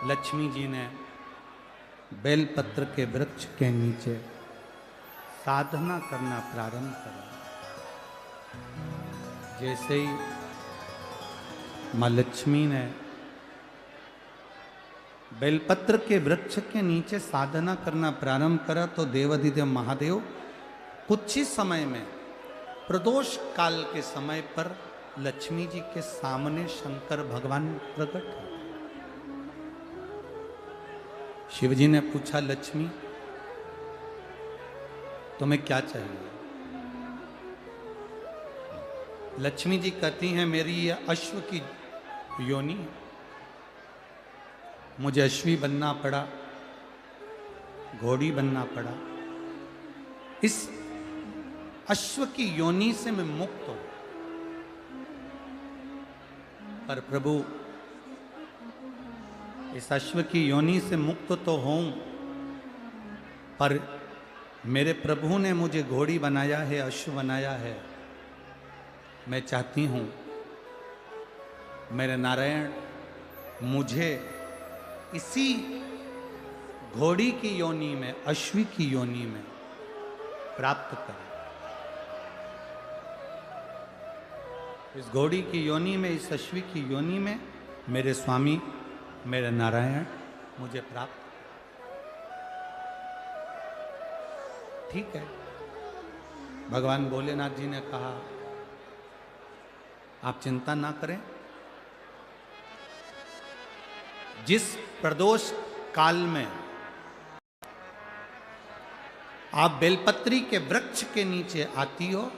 लक्ष्मी जी ने बेलपत्र के वृक्ष के नीचे साधना करना प्रारंभ करा। जैसे ही माँ लक्ष्मी ने बेलपत्र के वृक्ष के नीचे साधना करना प्रारंभ करा तो देवाधिदेव महादेव कुछ ही समय में प्रदोष काल के समय पर लक्ष्मी जी के सामने शंकर भगवान प्रकट हुए। शिव जी ने पूछा, लक्ष्मी तुम्हें क्या चाहिए? लक्ष्मी जी कहती हैं, मेरी यह अश्व की योनि, मुझे अश्वी बनना पड़ा, घोड़ी बनना पड़ा। इस अश्व की योनि से मैं मुक्त हूं, पर प्रभु इस अश्व की योनि से मुक्त तो हूं, पर मेरे प्रभु ने मुझे घोड़ी बनाया है, अश्व बनाया है। मैं चाहती हूं मेरे नारायण मुझे इसी घोड़ी की योनि में, अश्वी की योनि में प्राप्त करें। इस घोड़ी की योनि में, इस अश्वी की योनि में मेरे स्वामी, मेरे नारायण मुझे प्राप्त। ठीक है, भगवान भोलेनाथ जी ने कहा, आप चिंता ना करें, जिस प्रदोष काल में आप बेलपत्री के वृक्ष के नीचे आती हो,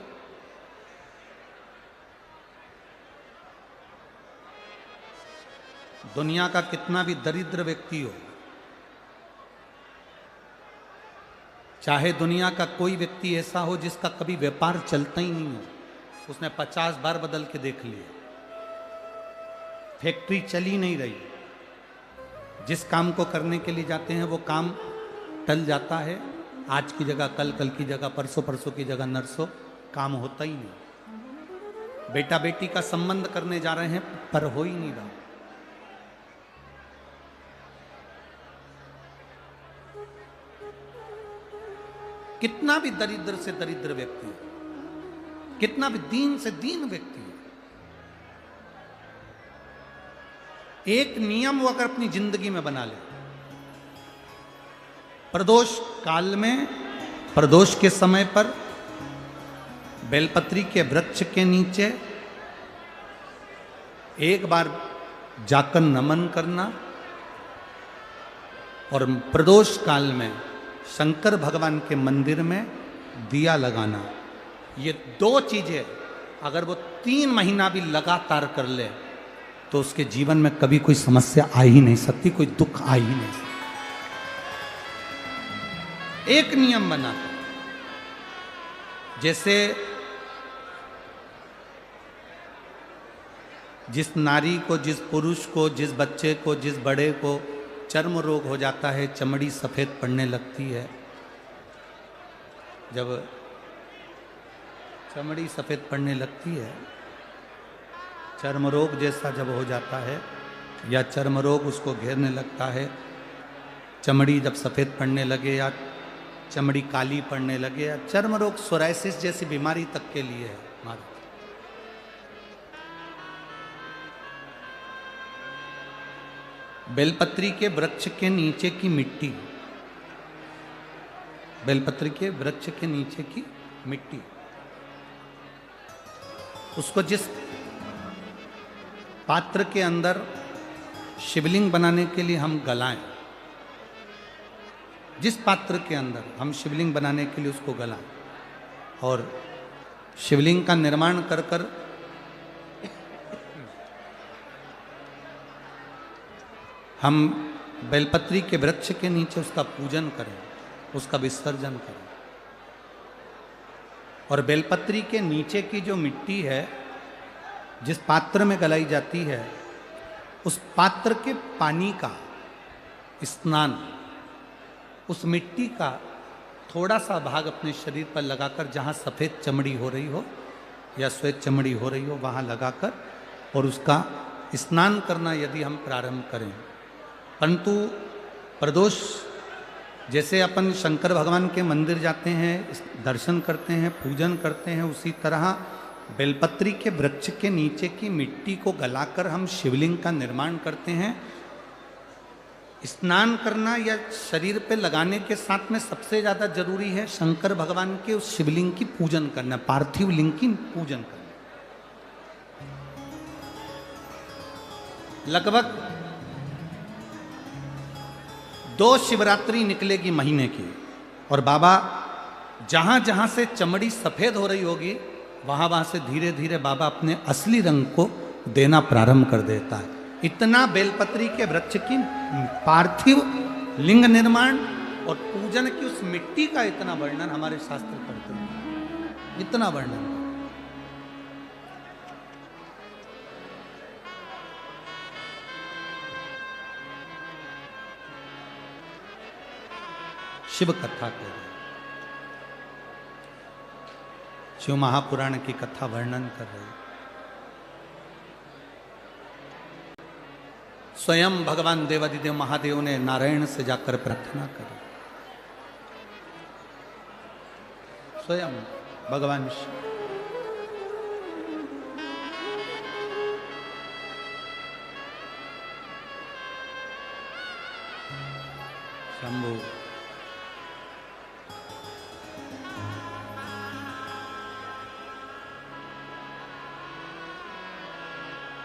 दुनिया का कितना भी दरिद्र व्यक्ति हो, चाहे दुनिया का कोई व्यक्ति ऐसा हो जिसका कभी व्यापार चलता ही नहीं हो, उसने 50 बार बदल के देख लिया, फैक्ट्री चली नहीं रही, जिस काम को करने के लिए जाते हैं वो काम टल जाता है, आज की जगह कल, कल की जगह परसों, परसों की जगह नरसों, काम होता ही नहीं। बेटा बेटी का संबंध करने जा रहे हैं पर हो ही नहीं रहा। कितना भी दरिद्र से दरिद्र व्यक्ति है, कितना भी दीन से दीन व्यक्ति है, एक नियम वो अगर अपनी जिंदगी में बना ले, प्रदोष काल में, प्रदोष के समय पर बेलपत्री के वृक्ष के नीचे एक बार जाकर नमन करना और प्रदोष काल में शंकर भगवान के मंदिर में दिया लगाना, ये दो चीजें अगर वो 3 महीना भी लगातार कर ले तो उसके जीवन में कभी कोई समस्या आ ही नहीं सकती, कोई दुख आ ही नहीं सकता। एक नियम बना, जैसे जिस नारी को, जिस पुरुष को, जिस बच्चे को, जिस बड़े को चर्म रोग हो जाता है, चमड़ी सफेद पड़ने लगती है, जब चमड़ी सफेद पड़ने लगती है, चर्म रोग जैसा जब हो जाता है या चर्म रोग उसको घेरने लगता है, चमड़ी जब सफेद पड़ने लगे या चमड़ी काली पड़ने लगे, या चर्म रोग सोराइसिस जैसी बीमारी तक के लिए है हमारा। बेलपत्री के वृक्ष के नीचे की मिट्टी, बेलपत्री के वृक्ष के नीचे की मिट्टी, उसको जिस पात्र के अंदर शिवलिंग बनाने के लिए हम गलाएं, जिस पात्र के अंदर हम शिवलिंग बनाने के लिए उसको गलाएं और शिवलिंग का निर्माण कर कर हम बेलपत्री के वृक्ष के नीचे उसका पूजन करें, उसका विसर्जन करें। और बेलपत्री के नीचे की जो मिट्टी है, जिस पात्र में गलाई जाती है, उस पात्र के पानी का स्नान, उस मिट्टी का थोड़ा सा भाग अपने शरीर पर लगाकर, जहाँ सफ़ेद चमड़ी हो रही हो या श्वेत चमड़ी हो रही हो, वहाँ लगाकर और उसका स्नान करना यदि हम प्रारंभ करें परंतु प्रदोष जैसे अपन शंकर भगवान के मंदिर जाते हैं, दर्शन करते हैं, पूजन करते हैं, उसी तरह बेलपत्री के वृक्ष के नीचे की मिट्टी को गलाकर हम शिवलिंग का निर्माण करते हैं। स्नान करना या शरीर पे लगाने के साथ में सबसे ज़्यादा जरूरी है शंकर भगवान के उस शिवलिंग की पूजन करना, पार्थिव लिंग की पूजन करना। लगभग 2 शिवरात्रि निकलेगी महीने की, और बाबा जहां जहां से चमड़ी सफेद हो रही होगी वहां वहां से धीरे धीरे बाबा अपने असली रंग को देना प्रारंभ कर देता है। इतना बेलपत्री के वृक्ष की पार्थिव लिंग निर्माण और पूजन की उस मिट्टी का इतना वर्णन हमारे शास्त्र करते हैं, इतना वर्णन। शिव कथा कह रहे, शिव महापुराण की कथा वर्णन कर रहे। स्वयं भगवान देवादिदेव महादेव ने नारायण से जाकर प्रार्थना करी। स्वयं भगवान शंभु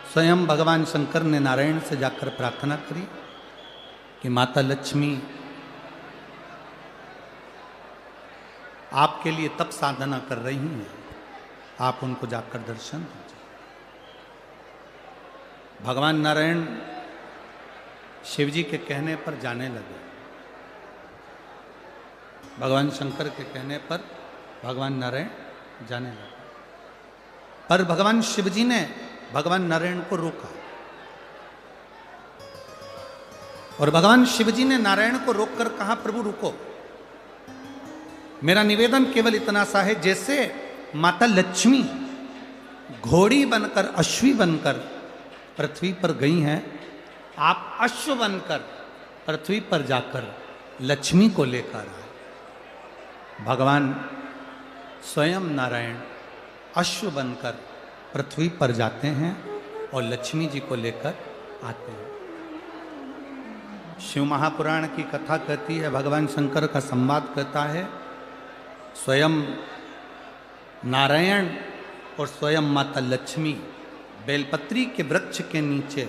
स्वयं भगवान शंकर ने नारायण से जाकर प्रार्थना करी कि माता लक्ष्मी आपके लिए तप साधना कर रही हैं, आप उनको जाकर दर्शन दीजिए। भगवान नारायण शिव जी के कहने पर जाने लगे। भगवान शंकर के कहने पर भगवान नारायण जाने लगे, पर भगवान शिव जी ने भगवान नारायण को रोका, और भगवान शिव जी ने नारायण को रोककर कहा, प्रभु रुको, मेरा निवेदन केवल इतना सा है, जैसे माता लक्ष्मी घोड़ी बनकर, अश्वी बनकर पृथ्वी पर गई हैं, आप अश्व बनकर पृथ्वी पर जाकर लक्ष्मी को लेकर आए। भगवान स्वयं नारायण अश्व बनकर पृथ्वी पर जाते हैं और लक्ष्मी जी को लेकर आते हैं। शिव महापुराण की कथा कहती है, भगवान शंकर का संवाद कहता है, स्वयं नारायण और स्वयं माता लक्ष्मी बेलपत्री के वृक्ष के नीचे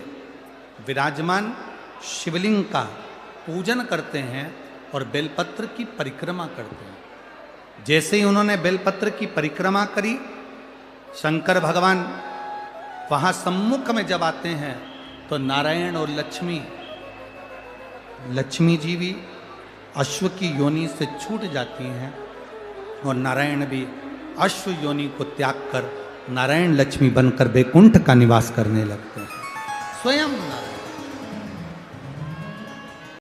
विराजमान शिवलिंग का पूजन करते हैं और बेलपत्र की परिक्रमा करते हैं। जैसे ही उन्होंने बेलपत्र की परिक्रमा करी, शंकर भगवान वहाँ सम्मुख में जब आते हैं तो नारायण और लक्ष्मी जी भी अश्व की योनि से छूट जाती हैं, और नारायण भी अश्व योनि को त्याग कर नारायण लक्ष्मी बनकर बैकुंठ का निवास करने लगते हैं। स्वयं नारायण